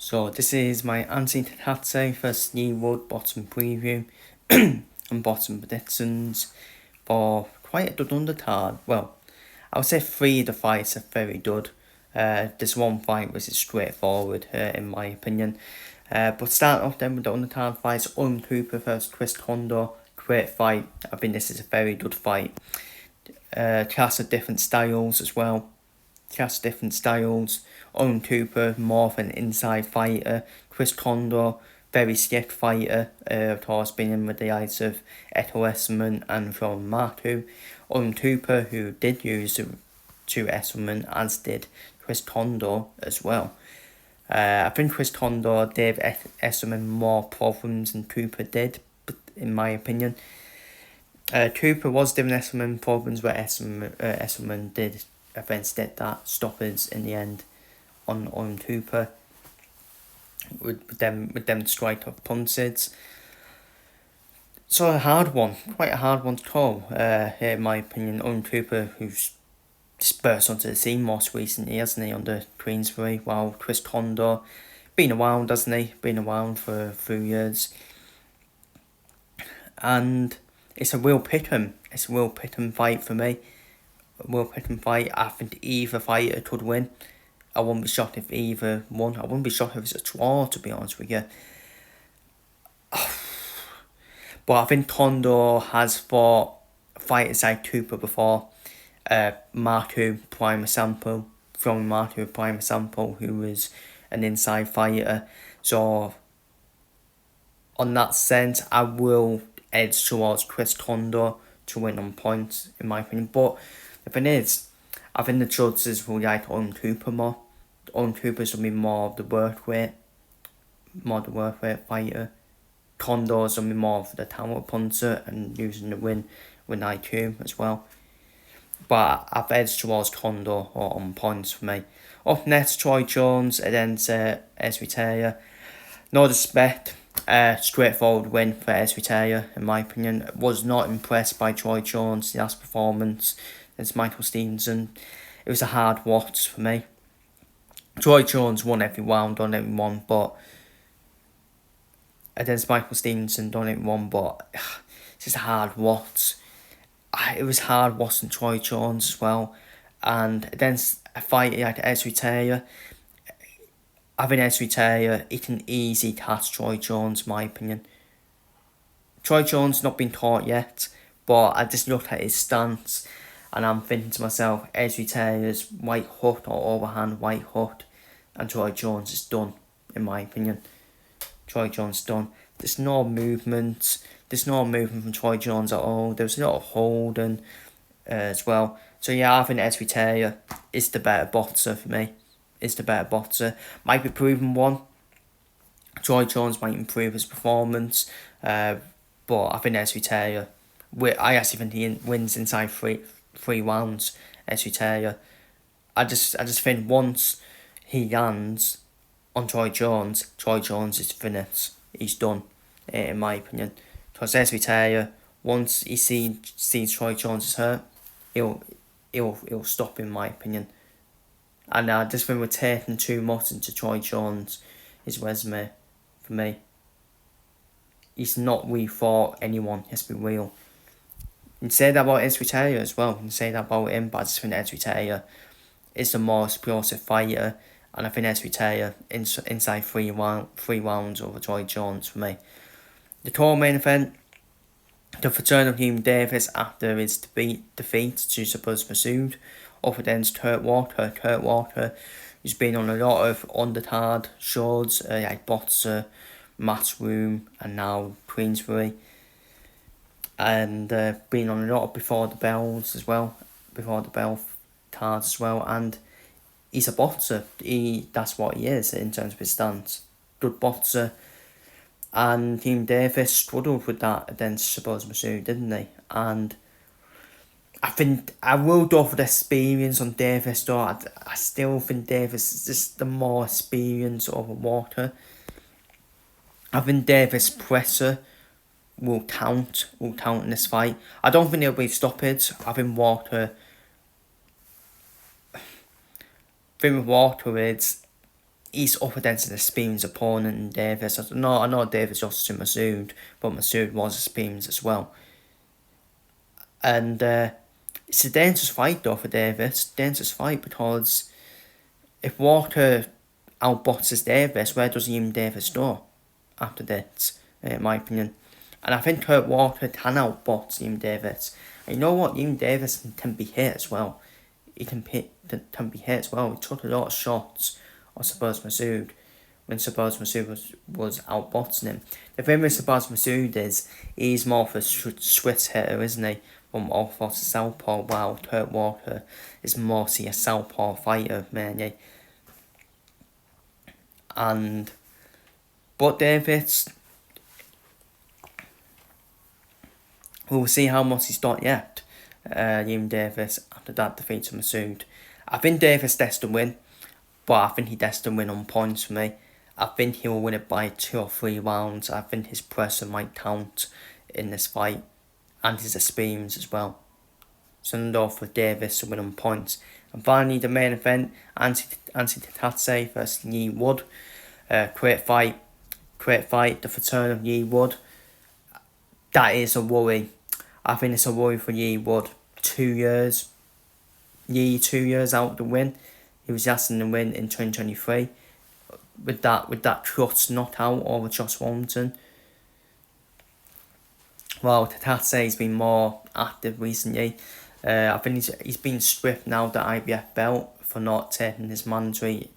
So this is my anti-Cacace first Leigh bottom preview and bottom predictions for quite a good undercard. Well, I would say 3 of the fights are very good. This one fight was straightforward in my opinion. But starting off then with the undercard fights, Cooper versus Chris Condor. Great fight. I think this is a very good fight. Class of different styles as well. Different styles. Owen Cooper, more of an inside fighter. Chris Condor, very slick fighter. Of course, being in with the likes of Eto Esselman and Sean Martu. Owen Cooper, who did use to Esselman, as did Chris Condor as well. I think Chris Condor gave Esselman more problems than Cooper did, but in my opinion. Cooper was giving Esselman problems, but Esselman did eventually get that stoppers in the end on Cooper with them strike up punches. So quite a hard one to call. Here in my opinion, Owen Cooper, who's burst onto the scene most recently, hasn't he, under Queensbury, while Chris Condor been around, hasn't he? Been around for a few years. And it's a real pick'em. It's a real pick'em fight for me. A real pick'em fight. I think either fighter could win. I wouldn't be shocked if either won. I wouldn't be shocked if it's a draw, to be honest with you. But I think Condor has fought fighters like Cooper before. Martu, prime example. From Martu, prime example, who was an inside fighter. So, on that sense, I will edge towards Chris Condor to win on points, in my opinion. But the thing is, I think the judges will like Owen Cooper more. Owen Cooper's will be more of the work rate fighter. Condor's will be more of the talent punter and using the win with IQ as well. But I've edged towards Condor on points for me. Up next, Troy Jones against Esvitaia. No disrespect. Straightforward win for Esvitaia, in my opinion. Was not impressed by Troy Jones' last performance against Michael Stevenson. It was a hard watch for me. Troy Jones won every round on everyone, but against Michael Stevenson on everyone, but it's just a hard watch. It was hard watching Troy Jones as well, and against a fighter like Esvitaia, I think Esvitaia, he can easily catch Troy Jones, in my opinion. Troy Jones not been caught yet, but I just looked at his stance and I'm thinking to myself, Esvitaia's white hook or overhand white hook, and Troy Jones is done, in my opinion. Troy Jones done. There's no movement. There's no movement from Troy Jones at all. There was a lot of holding as well. So yeah, I think Esvitaia is the better boxer for me. Is the better boxer. Might be proven one. Troy Jones might improve his performance. But I think Esvitaia, I actually think he wins inside three rounds. Esvitaia. I just think once he lands on Troy Jones is finished. He's done, in my opinion. Because Esvitaia, once he sees Troy Jones is hurt, he'll stop, in my opinion. And I just think we're taking too much into Troy Jones, his resume, for me. He's not really fought anyone, let's be real. You can say that about Esvitaia as well, you can say that about him, but I just think Esvitaia is the more explosive fighter, and I think Esvitaia inside three rounds over Troy Jones for me. The co-main event, the Fraternal Hume Davis after his defeat to Suppose Masood up against Kurt Walker. Kurt Walker, who's been on a lot of undercard shows like Boxer, Matchroom, and now Queensbury, and been on a lot of Before the Bell cards as well, and he's a boxer. That's what he is in terms of his stance. Good boxer. And Hume Davis struggled with that against Suppose Masood, didn't he? And I think I will go for the experience on Davis though. I still think Davis is just the more experience over Walker. I think Davis' presser will count in this fight. I don't think it'll be stoppage. I think Walker is he's up against an experienced opponent in Davis. I know Davis lost to Masood, but Masood was experienced as well. And it's a dangerous fight though for Davis. Dangerous fight because if Walker outboxes Davis, where does Ian Davis go after that, in my opinion? And I think Kurt Walker can outbox Ian Davis. And you know what? Ian Davis can be hit as well. He can be hit as well. He took a lot of shots on Sabaz Masood when Sabaz Masood was outboxing him. The thing with Sabaz Masood is he's more of a Swiss hitter, isn't he? From orthodox to southpaw, while Kurt Walker is mostly a southpaw fighter, mainly. But Davis, we'll see how much he's done yet. Ian Davis after that defeat to Masood. I think Davis destined to win, but I think he destined to win on points for me. I think he will win it by 2 or 3 rounds. I think his pressure might count in this fight, and his experience as well. So enough for Davis to win on points. And finally, the main event, Anthony Cacace versus Leigh Wood. Great fight, the return of Leigh Wood. That is a worry. I think it's a worry for Leigh Wood. 2 years. Leigh 2 years out to win. He was asking to win in 2023. With that trust knockout over Josh Warrington. Well, Cacace's been more active recently. I think he's been stripped now the IBF belt for not taking his mandatory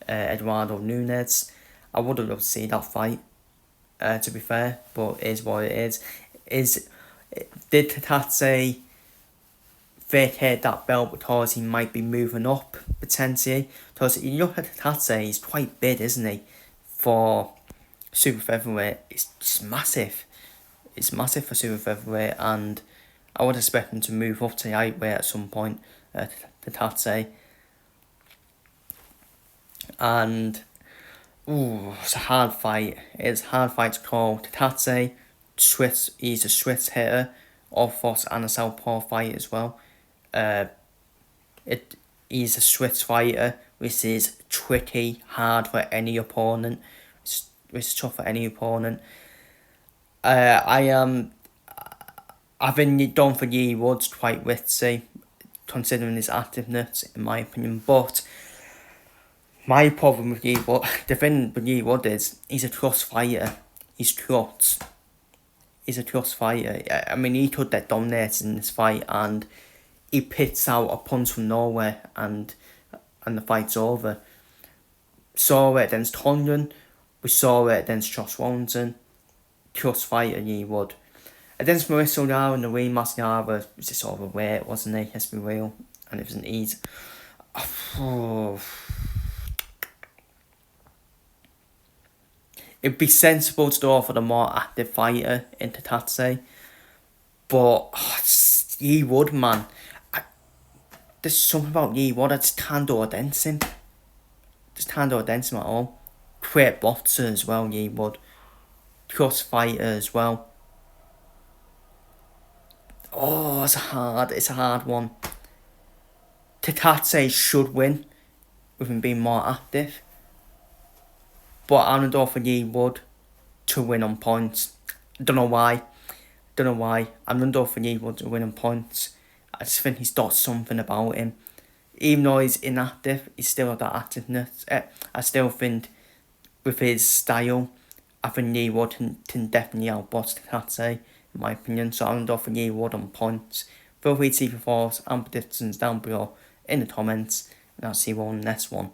Eduardo Nunes. I would have loved to see that fight, to be fair, but it is what it is. Did Cacace vacate that belt because he might be moving up, potentially? Because you look at Cacace, he's quite big, isn't he? For super featherweight, it's massive. It's massive for super featherweight, and I would expect him to move up to lightweight at some point, Cacace. And it's a hard fight. It's a hard fight to call. Cacace, he's a Swiss hitter, orthodox and a southpaw fight as well. He's a Swiss fighter, which is tricky, hard for any opponent. It's tough for any opponent. I think done for Leigh Wood's quite ritzy, considering his activeness, in my opinion. But my problem with Leigh Wood, the thing with Leigh Wood is he's a trust fighter. He's a trust fighter. I mean, he could get dominated in this fight, and he pits out a punch from nowhere, and the fight's over. Saw it against Tongan. We saw it against Josh Warrington. Trust fighter Leigh Wood. Against Mauricio Lara in the rematch, Lara was just overweight, wasn't he? Let's be real. And it was an easy. It'd be sensible to go for the more active fighter in Cacace. But Leigh Wood, man. There's something about Leigh Wood I just can't do against him. Just can't do against him at all. Great boxer as well, Leigh Wood. Trust fighter as well. It's a hard one. Cacace should win with him being more active. But I'm going to go for Leigh Wood to win on points. Don't know why. I'm going to go for Leigh Wood to win on points. I just think he's got something about him. Even though he's inactive, he's still got that activeness. I still think with his style, I think Leigh Wood can definitely outbox Cacace, in my opinion. So I'm going to go for Leigh Wood on points. Feel free to leave your thoughts and predictions down below in the comments, and I'll see you all in the next one.